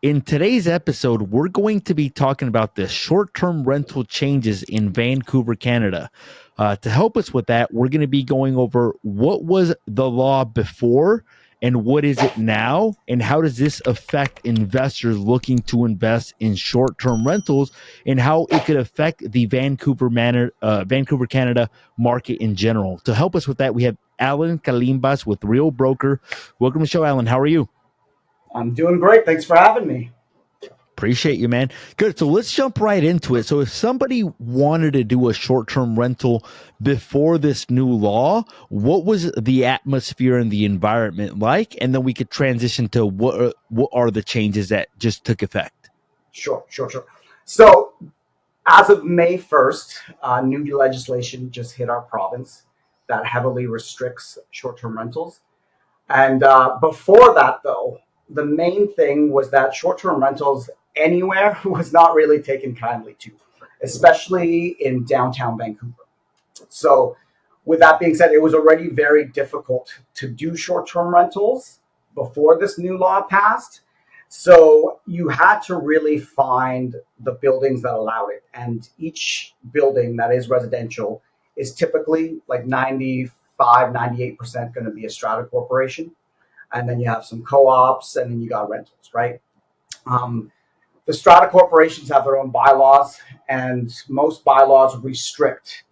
In today's episode, we're going to be talking about the short-term rental changes in Vancouver, Canada. To help us with that, we're going to be going over what was the law before and what is it now, and how does this affect investors looking to invest in short-term rentals, and how it could affect the Vancouver, Canada market in general. To help us with that, we have Alan Calimbas with Real Broker. Welcome to the show, Alan. How are you? I'm doing great. Thanks for having me. Appreciate you, man. Good. So let's jump right into it. So if somebody wanted to do a short-term rental before this new law, what was the atmosphere and the environment like? And then we could transition to what are the changes that just took effect. Sure. So as of May 1st, new legislation just hit our province that heavily restricts short-term rentals. And before that, though, the main thing was that short-term rentals anywhere was not really taken kindly to, especially in downtown Vancouver. So with that being said, it was already very difficult to do short-term rentals before this new law passed. So you had to really find the buildings that allowed it. And each building that is residential is typically like 98% going to be a strata corporation. And then you have some co-ops, and then you got rentals, right? The strata corporations have their own bylaws, and most bylaws restrict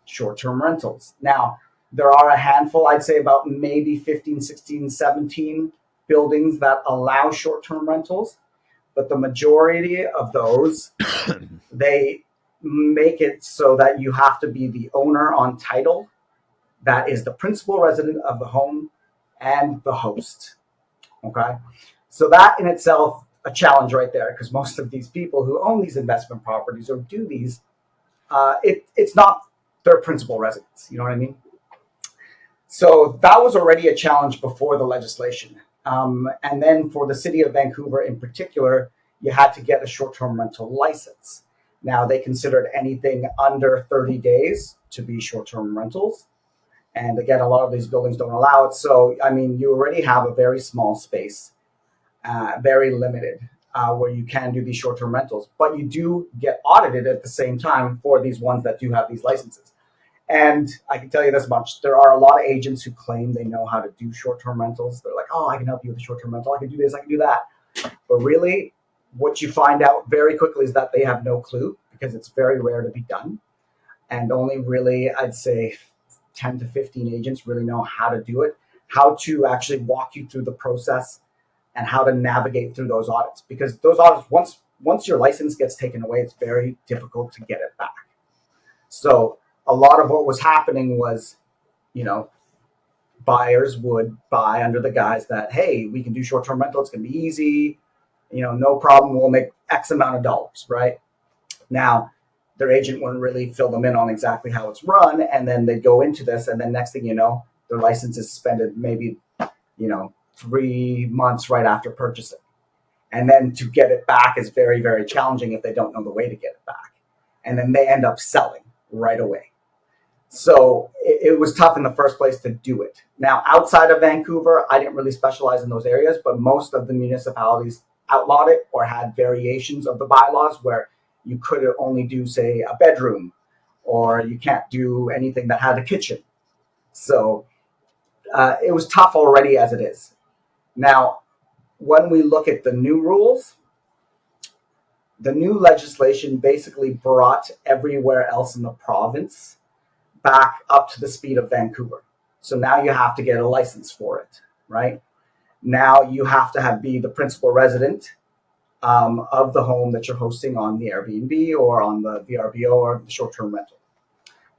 short-term rentals. Now, there are a handful, I'd say about maybe 15, 16, 17 buildings that allow short-term rentals, but the majority of those, they make it so that you have to be the owner on title, that is the principal resident of the home, and the host. Okay? So that in itself, a challenge right there, because most of these people who own these investment properties or do these, it's not their principal residence. You know what I mean? So that was already a challenge before the legislation. And then for the city of Vancouver in particular, you had to get a short-term rental license. Now, they considered anything under 30 days to be short-term rentals. And again, a lot of these buildings don't allow it. So, I mean, you already have a very small space, very limited, where you can do these short-term rentals. But you do get audited at the same time for these ones that do have these licenses. And I can tell you this much. There are a lot of agents who claim they know how to do short-term rentals. They're like, oh, I can help you with a short-term rental. I can do this, I can do that. But really, what you find out very quickly is that they have no clue, because it's very rare to be done. And only really, I'd say 10 to 15 agents really know how to do it, how to actually walk you through the process, and how to navigate through those audits. Because those audits, once your license gets taken away, it's very difficult to get it back. So a lot of what was happening was, buyers would buy under the guise that, hey, we can do short-term rental. It's going to be easy. No problem. We'll make X amount of dollars, right? Now, their agent wouldn't really fill them in on exactly how it's run. And then they go into this, and then next thing you know, their license is suspended maybe, 3 months right after purchasing. And then to get it back is very, very challenging if they don't know the way to get it back. And then they end up selling right away. So it was tough in the first place to do it. Now, outside of Vancouver, I didn't really specialize in those areas, but most of the municipalities outlawed it or had variations of the bylaws where you could only do, say, a bedroom, or you can't do anything that had a kitchen. So it was tough already as it is. Now, when we look at the new rules, the new legislation basically brought everywhere else in the province back up to the speed of Vancouver. So now you have to get a license for it, right? Now you have to be the principal resident of the home that you're hosting on the Airbnb or on the VRBO or the short-term rental.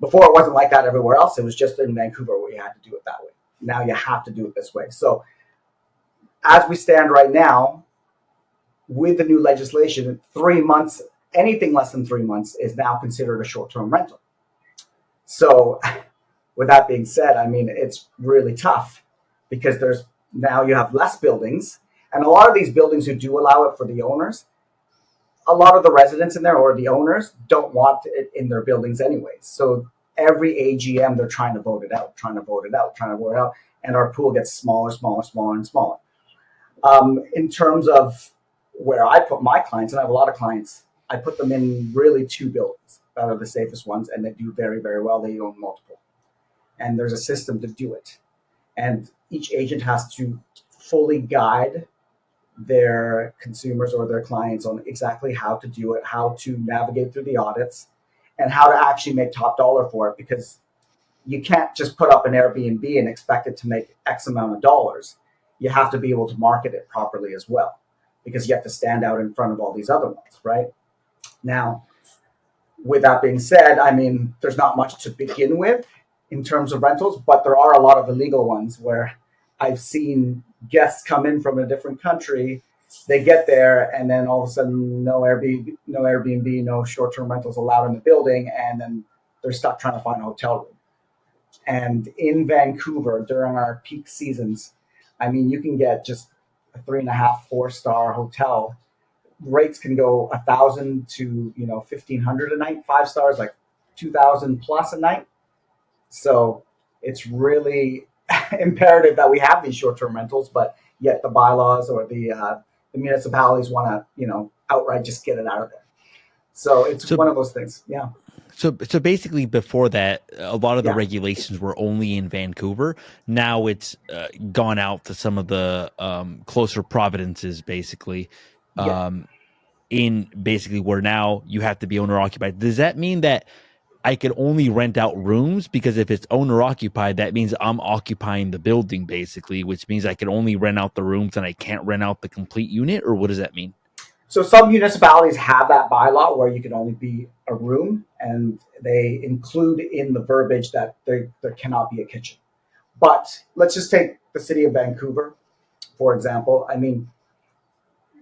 Before, it wasn't like that everywhere else. It was just in Vancouver where you had to do it that way. Now you have to do it this way. So as we stand right now, with the new legislation, 3 months, anything less than 3 months is now considered a short-term rental. So with that being said, I mean, it's really tough because now you have less buildings, and a lot of these buildings who do allow it for the owners, a lot of the residents in there or the owners don't want it in their buildings anyway. So every AGM, they're trying to vote it out, and our pool gets smaller, and smaller. In terms of where I put my clients, and I have a lot of clients, I put them in really two buildings that are the safest ones, and they do very, very well. They own multiple. And there's a system to do it. And each agent has to fully guide their consumers or their clients on exactly how to do it, how to navigate through the audits, and how to actually make top dollar for it. Because you can't just put up an Airbnb and expect it to make X amount of dollars. You have to be able to market it properly as well, because you have to stand out in front of all these other ones, right? Now, with that being said, I mean, there's not much to begin with in terms of rentals, but there are a lot of illegal ones where I've seen guests come in from a different country. They get there, and then all of a sudden, no Airbnb, no short-term rentals allowed in the building, and then they're stuck trying to find a hotel room. And in Vancouver during our peak seasons, I mean, you can get just a 3.5, 4-star hotel. Rates can go 1,000 to 1,500 a night. 5 stars like 2,000 plus a night. So it's really imperative that we have these short-term rentals, but yet the bylaws or the municipalities want to outright just get it out of there. So it's So one of those things. Yeah. So basically, before that, a lot of the Yeah. regulations were only in Vancouver. Now it's gone out to some of the closer provinces, basically. Yeah. Um, in basically where now you have to be owner occupied. Does that mean that I could only rent out rooms? Because if it's owner occupied, that means I'm occupying the building, basically, which means I can only rent out the rooms and I can't rent out the complete unit. Or what does that mean? So some municipalities have that bylaw where you can only be a room, and they include in the verbiage that there cannot be a kitchen. But let's just take the city of Vancouver, for example. I mean,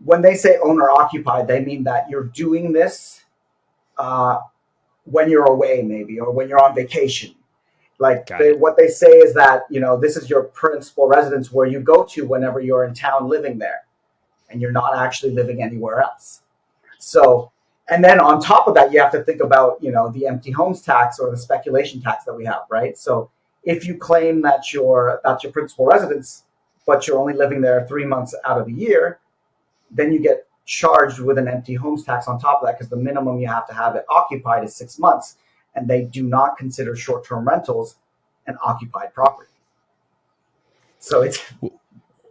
when they say owner occupied, they mean that you're doing this uh, when you're away, maybe, or when you're on vacation. Like Got it. what they say is that this is your principal residence where you go to whenever you're in town living there, and you're not actually living anywhere else. So, and then on top of that, you have to think about the empty homes tax or the speculation tax that we have, right? So if you claim that that's your principal residence, but you're only living there 3 months out of the year, then you get charged with an empty homes tax on top of that, because the minimum you have to have it occupied is 6 months, and they do not consider short-term rentals an occupied property. So it's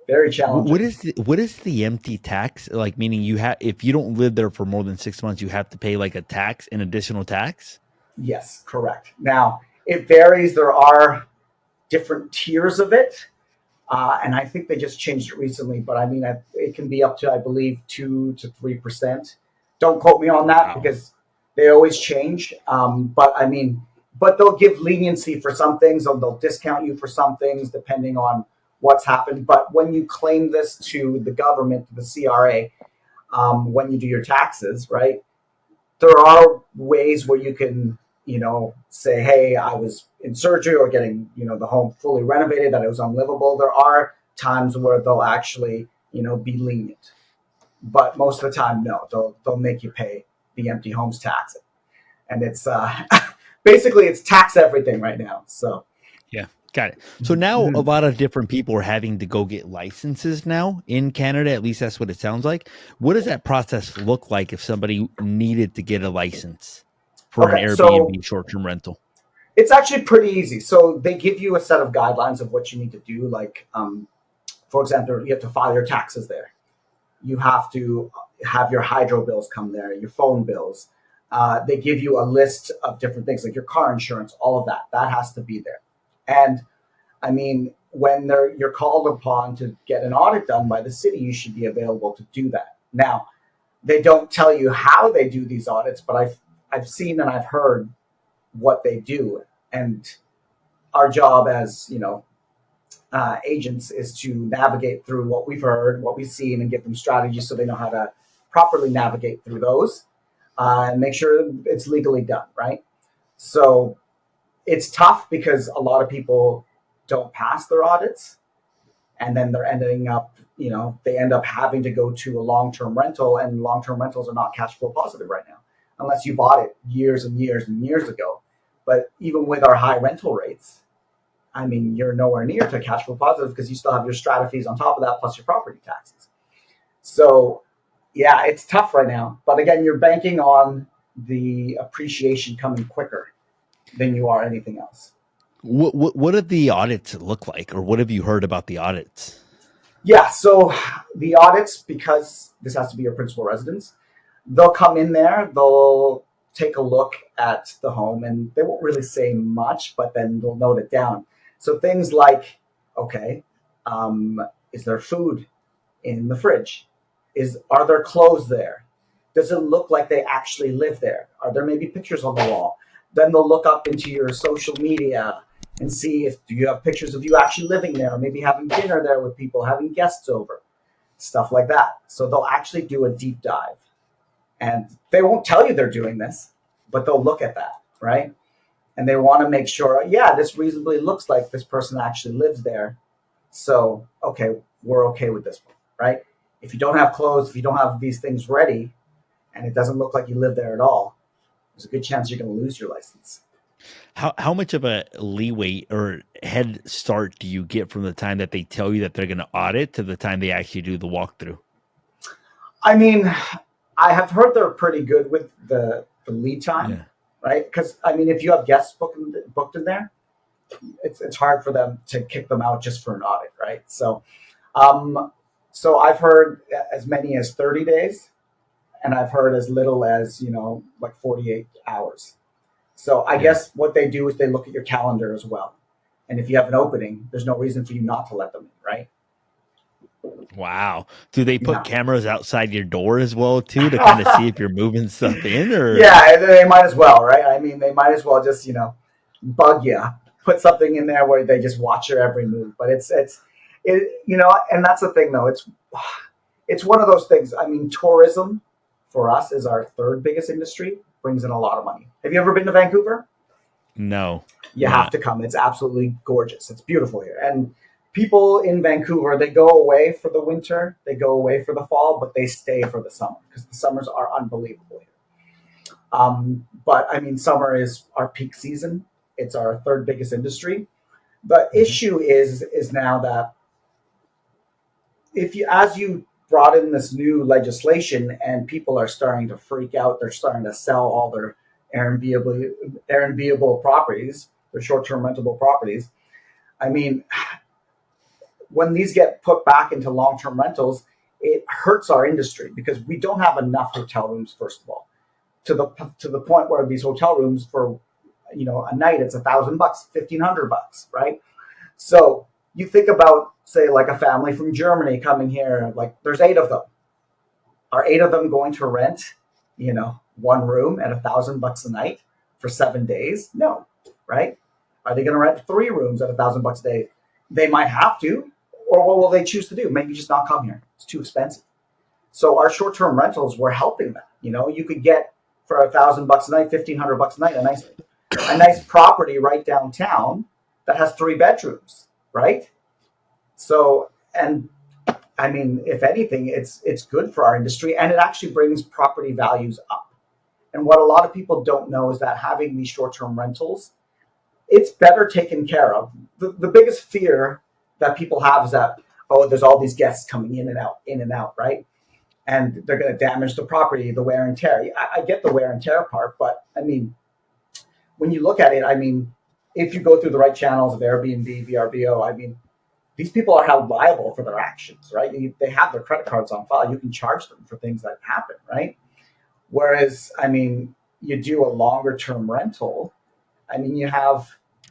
very challenging. What is the empty tax like? Meaning you have, if you don't live there for more than 6 months, you have to pay like a tax, an additional tax. Yes, correct. Now it varies. There are different tiers of it. And I think they just changed it recently, but I mean, it can be up to, I believe, 2 to 3%. Don't quote me on that, Wow. because they always change. But I mean, but they'll give leniency for some things, or they'll discount you for some things depending on what's happened. But when you claim this to the government, to the CRA, when you do your taxes, right? There are ways where you can, say, hey, I was in surgery or getting, the home fully renovated, that it was unlivable. There are times where they'll actually, be lenient. But most of the time, no, they'll make you pay the empty homes tax. And it's basically it's tax everything right now. So, Yeah, got it. So now a lot of different people are having to go get licenses now in Canada. At least that's what it sounds like. What does that process look like if somebody needed to get a license for an okay, so Airbnb short-term rental? it's actually pretty easy. So they give you a set of guidelines of what you need to do. Like, for example, you have to file your taxes there. You have to have your hydro bills come there, your phone bills. They give you a list of different things like your car insurance, all of that. That has to be there. And I mean, when you're called upon to get an audit done by the city, you should be available to do that. Now, they don't tell you how they do these audits, but I've seen and I've heard what they do. And our job as agents is to navigate through what we've heard, what we've seen, and give them strategies so they know how to properly navigate through those, and make sure it's legally done, right? So it's tough because a lot of people don't pass their audits, and then they're ending up, they end up having to go to a long-term rental, and long-term rentals are not cash flow positive right now, unless you bought it years and years and years ago. But even with our high rental rates, I mean, you're nowhere near to cash flow positive because you still have your strata fees on top of that, plus your property taxes. So Yeah, it's tough right now. But again, you're banking on the appreciation coming quicker than you are anything else. What do the audits look like, or what have you heard about the audits? Yeah, so the audits, because this has to be your principal residence, they'll come in there, they'll take a look at the home, and they won't really say much, but then they'll note it down. So things like, okay, is there food in the fridge? Are there clothes there? Does it look like they actually live there? Are there maybe pictures on the wall? Then they'll look up into your social media and see if do you have pictures of you actually living there, or maybe having dinner there with people, having guests over, stuff like that. So they'll actually do a deep dive, and they won't tell you they're doing this, but they'll look at that, right? And they want to make sure, yeah, this reasonably looks like this person actually lives there. So, okay, we're okay with this one, right? If you don't have clothes, if you don't have these things ready, and it doesn't look like you live there at all, there's a good chance you're going to lose your license. How much of a leeway or head start do you get from the time that they tell you that they're going to audit to the time they actually do the walkthrough? I mean, I have heard they're pretty good with the lead time, Yeah. right? Because I mean, if you have guests booked in there, it's hard for them to kick them out just for an audit, right? Um, so I've heard as many as 30 days, and I've heard as little as like 48 hours. So I Yeah. guess what they do is they look at your calendar as well, and if you have an opening, there's no reason for you not to let them in, right? Wow. Do they put Yeah. cameras outside your door as well too to kind of see if you're moving stuff in or Yeah, they might as well, right? I mean, they might as well just bug you, put something in there where they just watch your every move. But and that's the thing though. It's one of those things. I mean, tourism for us is our third biggest industry, brings in a lot of money. Have you ever been to Vancouver? no? You have Not. to come. It's absolutely gorgeous. It's beautiful here. And people in Vancouver, they go away for the winter, they go away for the fall, but they stay for the summer because the summers are unbelievable here. But I mean, summer is our peak season. It's our third biggest industry. The Mhm. issue is now that if you as you brought in this new legislation and people are starting to freak out, they're starting to sell all their Airbnb properties, their short-term rentable properties. I mean, when these get put back into long-term rentals, it hurts our industry because we don't have enough hotel rooms. First of all, to the point where these hotel rooms for a night it's $1,000, $1,500, right? So you think about say like a family from Germany coming here, like there's eight of them. Are eight of them going to rent, one room at $1,000 a night for 7 days? No, right? Are they going to rent three rooms at $1,000 a day? They might have to, or what will they choose to do? Maybe just not come here. It's too expensive. So our short-term rentals were helping that. You could get for $1,000 a night, $1,500 a night, a nice property right downtown that has three bedrooms, right? So, and I mean, if anything, it's good for our industry, and it actually brings property values up. And what a lot of people don't know is that having these short-term rentals, it's better taken care of. The biggest fear that people have is that, oh, there's all these guests coming in and out, right? And they're going to damage the property, the wear and tear. I get the wear and tear part, but I mean, when you look at it, I mean, if you go through the right channels of Airbnb, VRBO, I mean, these people are held liable for their actions, right? They have their credit cards on file. You can charge them for things that happen, right? Whereas, I mean, you do a longer term rental. I mean, you have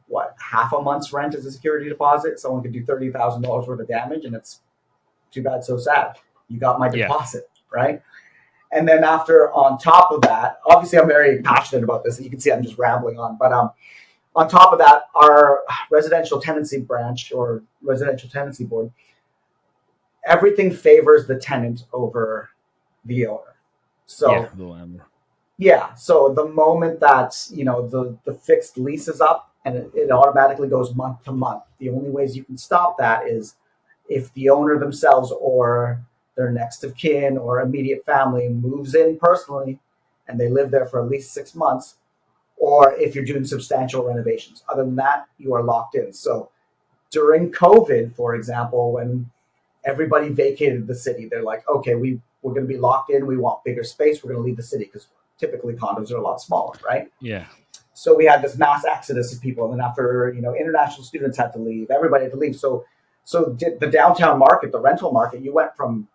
what half a month's rent as a security deposit. Someone could do $30,000 worth of damage, and it's too bad, so sad. You got my Yeah. deposit, right? And then after, on top of that, obviously, I'm very passionate about this. You can see I'm just rambling on, but on top of that, our residential tenancy branch or residential tenancy board, everything favors the tenant over the owner. Yeah. So yeah, so the moment that the fixed lease is up and it automatically goes month to month, the only ways you can stop that is if the owner themselves or their next of kin or immediate family moves in personally and they live there for at least 6 months, or if you're doing substantial renovations. Other than that, you are locked in. So during COVID, for example, when everybody vacated the city, they're like, okay, we're going to be locked in. We want bigger space. We're going to leave the city because typically condos are a lot smaller, right? Yeah. So we had this mass exodus of people, and then after international students had to leave, everybody had to leave. So did the downtown market, the rental market, you went from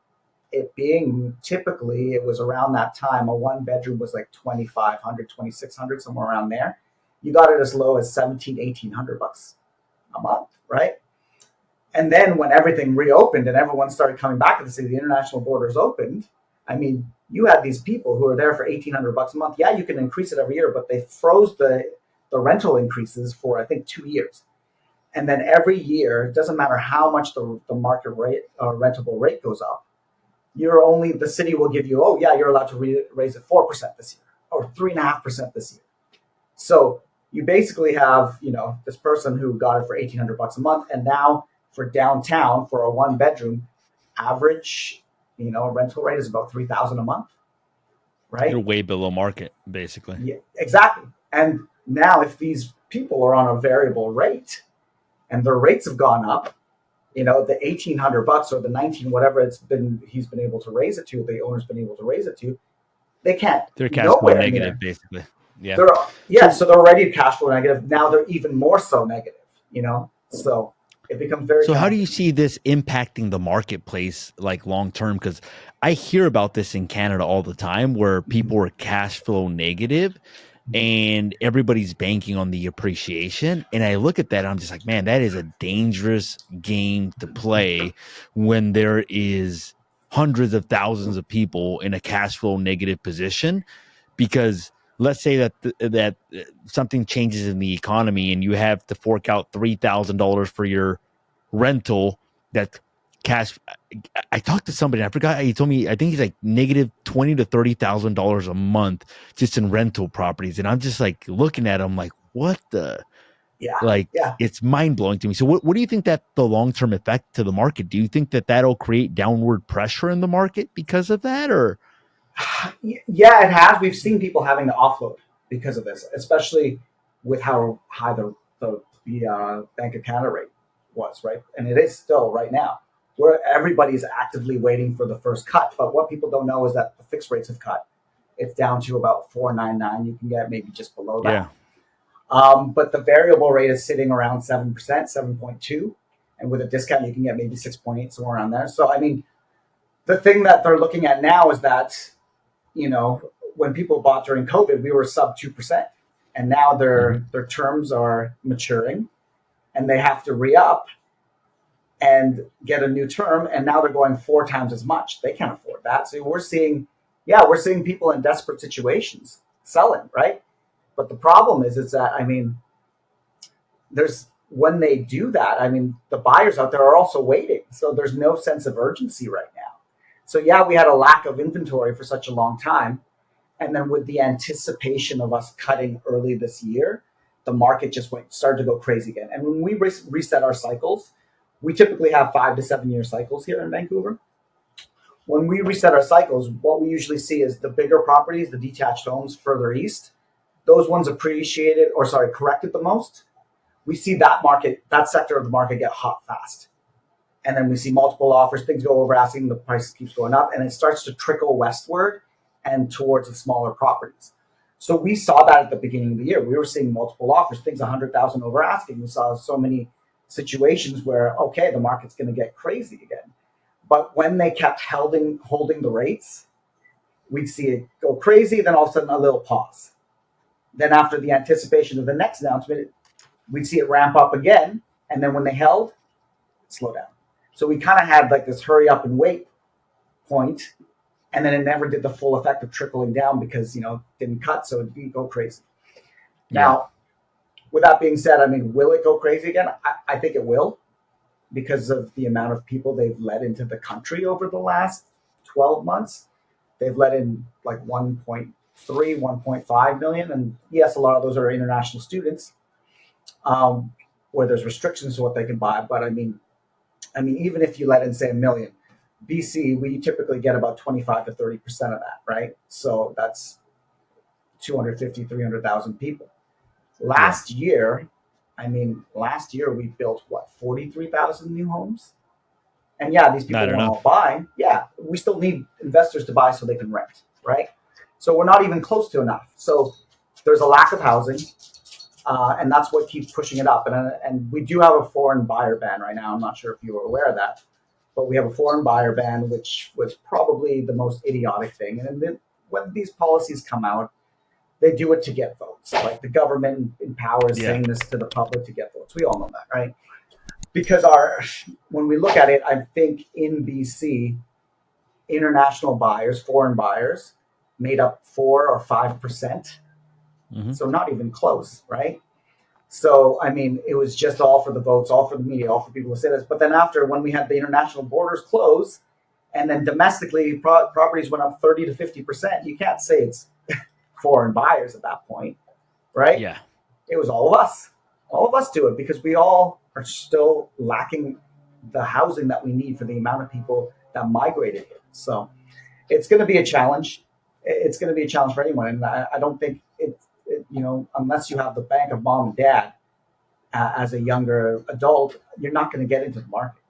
it being typically it was around that time a one bedroom was like 2,500, 2,600, somewhere around there. You got it as low as 1,700, 1,800 bucks a month, right? And then when everything reopened and everyone started coming back to the city, the international borders opened. I mean, you had these people who are there for 1,800 bucks a month. Yeah, you can increase it every year, but they froze the rental increases for I think 2 years. And then every year, it doesn't matter how much the market rate rentable rate goes up, the city will give you, oh yeah, you're allowed to raise it 4% this year or 3.5% this year. So you basically have this person who got it for 1,800 bucks a month, and now for downtown for a one bedroom, average rental rate is about 3,000 a month, You're right? way below market, basically. Yeah, exactly. And now if these people are on a variable rate and their rates have gone up, the 1,800 bucks or the 19 whatever he's been able to raise it to, the owner's been able to raise it to, they can't They're cash flow nowhere negative, near. basically. Yeah. They're yeah, So so they're already cash flow negative. Now they're even more so negative. So it becomes very So how do you challenging. see this impacting the marketplace like long term? Because I hear about this in Canada all the time where Mhm. people are cash flow negative and everybody's banking on the appreciation. And I look at that, and I'm just like, man, that is a dangerous game to play when there is hundreds of thousands of people in a cash flow negative position. Because let's say that something changes in the economy and you have to fork out $3,000 for your rental. That cash. I talked to somebody. I forgot. He told me. I think he's like negative $20,000 to $30,000 a month just in rental properties, and I'm just like looking at him like, what the Yeah, like. yeah. It's mind blowing to me. So, what do you think that the long term effect to the market? Do you think that that'll create downward pressure in the market because of that, or Yeah, it has. We've seen people having to offload because of this, especially with how high the Bank of Canada rate was, right? And it is still right now, where everybody's actively waiting for the first cut. But what people don't know is that the fixed rates have cut. It's down to about 4.99. You can get maybe just below yeah, that. But the variable rate is sitting around 7%, 7.2, and with a discount, you can get maybe 6.8, somewhere around there. So I mean, the thing that they're looking at now is that you know, when people bought during COVID, we were sub 2%. And now mm-hmm. their terms are maturing and they have to re up and get a new term. And now they're going four times as much. They can't afford that. So we're seeing people in desperate situations selling, right? But the problem is that, I mean, when they do that, I mean, the buyers out there are also waiting. So there's no sense of urgency right now. So yeah, we had a lack of inventory for such a long time. And then with the anticipation of us cutting early this year, the market just started to go crazy again. And when we reset our cycles, we typically have 5 to 7 year cycles here in Vancouver. When we reset our cycles, what we usually see is the bigger properties, the detached homes further east, those ones corrected the most. We see that sector of the market get hot fast. And then we see multiple offers, things go over asking, the price keeps going up, and it starts to trickle westward and towards the smaller properties. So we saw that at the beginning of the year. We were seeing multiple offers, things 100,000 over asking. We saw so many situations where, okay, the market's going to get crazy again. But when they kept holding the rates, we'd see it go crazy, then all of a sudden a little pause. Then after the anticipation of the next announcement, we'd see it ramp up again. And then when they held, slow down. So we kind of had like this hurry up and wait point, and then it never did the full effect of trickling down because didn't cut, so it didn't go crazy. Yeah, Now, with that being said, I mean, will it go crazy again? I think it will because of the amount of people they've let into the country over the last 12 months. They've let in like 1.3, 1.5 million, and yes, a lot of those are international students, um, where there's restrictions to what they can buy. But I mean, even if you let in say a million, BC, we typically get about 25 to 30% of that, right? So that's 250, 300,000 people. yeah, Last year we built what, 43,000 new homes? And yeah, these people Not won't enough. all buy. Yeah, we still need investors to buy so they can rent, right? So we're not even close to enough. So there's a lack of housing, and that's what keeps pushing it up. And we do have a foreign buyer ban right now. I'm not sure if you were aware of that, but we have a foreign buyer ban, which was probably the most idiotic thing. And then when these policies come out, they do it to get votes. Like the government in power is Yeah. saying this to the public to get votes. We all know that, right? Because when we look at it, I think in BC, international buyers, foreign buyers, made up 4 or 5%. Hmm. So not even close, right? So I mean, it was just all for the votes, all for the media, all for people to say this. But then after, when we had the international borders close, and then domestically properties went up 30 to 50%, you can't say it's foreign buyers at that point, right? Yeah. It was all of us. All of us do it because we all are still lacking the housing that we need for the amount of people that migrated here. So it's going to be a challenge. It's going to be a challenge for anyone. And I don't think unless you have the bank of mom and dad as a younger adult, you're not going to get into the market.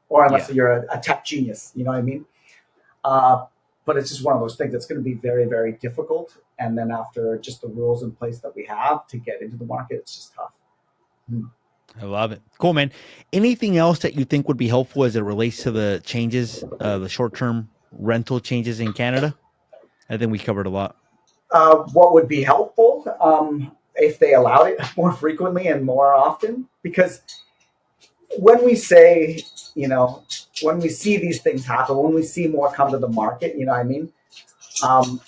Or unless Yeah. you're a tech genius, you know what I mean? Uh, but it's just one of those things that's going to be very, very difficult. And then after just the rules in place that we have to get into the market, it's just tough. I love it. Cool, man. Anything else that you think would be helpful as it relates to the changes, the short-term rental changes in Canada? I think we covered a lot. What would be helpful if they allowed it more frequently and more often? Because when we say, when we see these things happen, when we see more come to the market, you know what I mean? Um,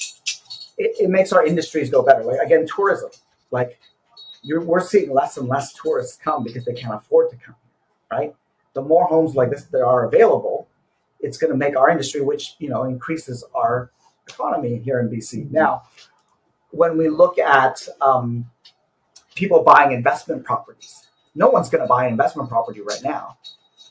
it makes our industries go better. Like, again, tourism. Like, we're seeing less and less tourists come because they can't afford to come, right? The more homes like this that are available, it's going to make our industry, which increases our economy here in BC. Now, when we look at people buying investment properties, no one's going to buy an investment property right now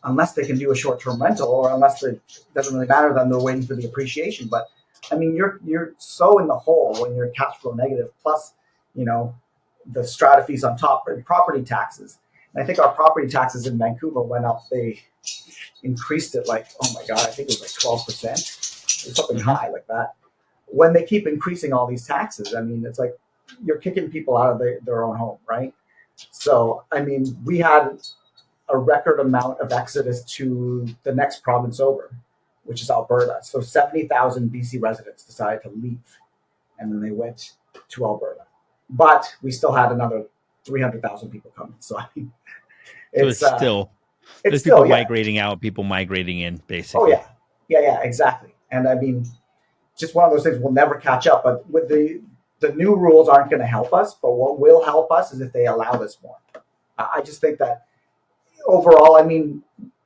unless they can do a short-term rental, or unless it doesn't really matter to them, they're waiting for the appreciation. But I mean, you're so in the hole when you're cash flow negative, plus the strata fees on top and property taxes. And I think our property taxes in Vancouver went up. They increased it like, oh my god, I think it was like 12%, or something Hmm. high like that. When they keep increasing all these taxes, I mean, it's like you're kicking people out of their own home, right? So I mean, we had a record amount of exodus to the next province over, which is Alberta. So 70,000 BC residents decided to leave, and then they went to Alberta. But we still had another 300,000 people coming. So I mean, So it's it's still it's there's people still, yeah. migrating out, people migrating in, Oh basically. yeah, yeah, exactly. And I mean, just one of those things, we'll never catch up. But with the new rules aren't going to help us. But what will help us is if they allow this more. I just think that overall, I mean,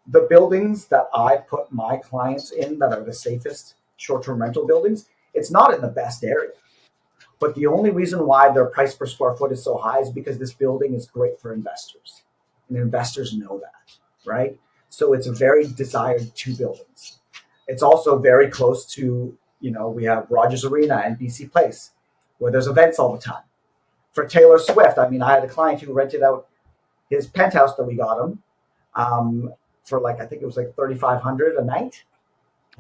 the buildings that I put my clients in that are the safest short-term rental buildings, it's not in the best area. But the only reason why their price per square foot is so high is because this building is great for investors. And investors know that, right? So it's a very desired two buildings. It's also very close to, we have Rogers Arena and BC Place, where there's events all the time. For Taylor Swift, I mean, I had a client who rented out his penthouse that we got him for like, I think it was like 3,500 a night,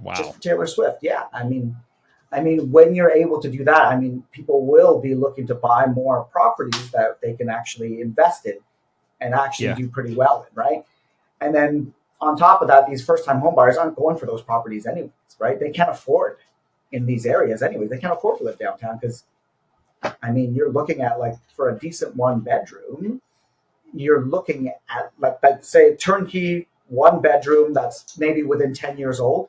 just Wow. for Taylor Swift. Yeah, I mean, when you're able to do that, I mean, people will be looking to buy more properties that they can actually invest in and actually Yeah. do pretty well in, right? And then on top of that, these first-time home buyers aren't going for those properties anyways, right? They can't afford in these areas anyways. They can't afford to live downtown because, I mean, you're looking at, like, for a decent one-bedroom, you're looking at, like, say, turnkey one-bedroom that's maybe within 10 years old.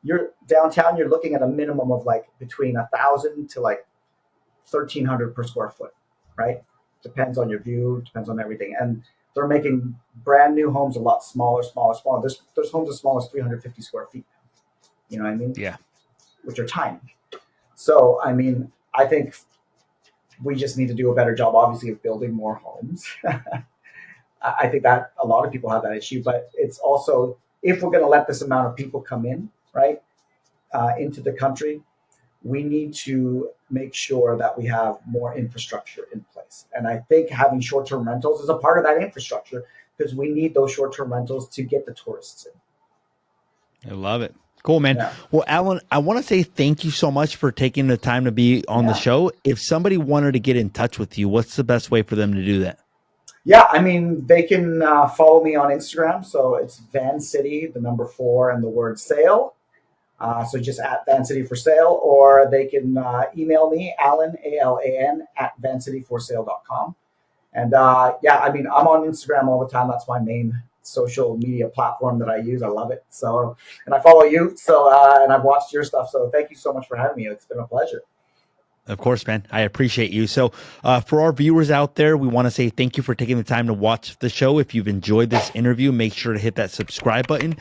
You're downtown, you're looking at a minimum of like between 1,000 to like 1,300 per square foot, right? Depends on your view, depends on everything. And they're making brand new homes a lot smaller, smaller, smaller. There's homes as small as 350 square feet. You know what I mean? Yeah. Which are tiny. So I mean, I think we just need to do a better job, obviously, of building more homes. I think that a lot of people have that issue, but it's also, if we're going to let this amount of people come in, right, into the country, we need to make sure that we have more infrastructure in place. And I think having short-term rentals is a part of that infrastructure because we need those short-term rentals to get the tourists in. I love it. Cool, man. Yeah. Well, Alan, I want to say thank you so much for taking the time to be on the Yeah. show. If somebody wanted to get in touch with you, what's the best way for them to do that? Yeah, I mean, they can follow me on Instagram. So it's VANCITY, the number 4 and the word sale. So just at VANCITY for sale, or they can email me, Alan, ALAN, at vancityforsale.com. And yeah, I mean, I'm on Instagram all the time. That's my main social media platform that I use. I love it. So, and I follow you. So, and I've watched your stuff. So thank you so much for having me. It's been a pleasure. Of course, man. I appreciate you. So, for our viewers out there, we want to say thank you for taking the time to watch the show. If you've enjoyed this interview, make sure to hit that subscribe button.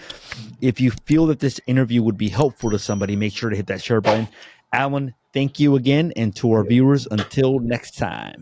If you feel that this interview would be helpful to somebody, make sure to hit that share button. Alan, thank you again. And to our viewers, until next time.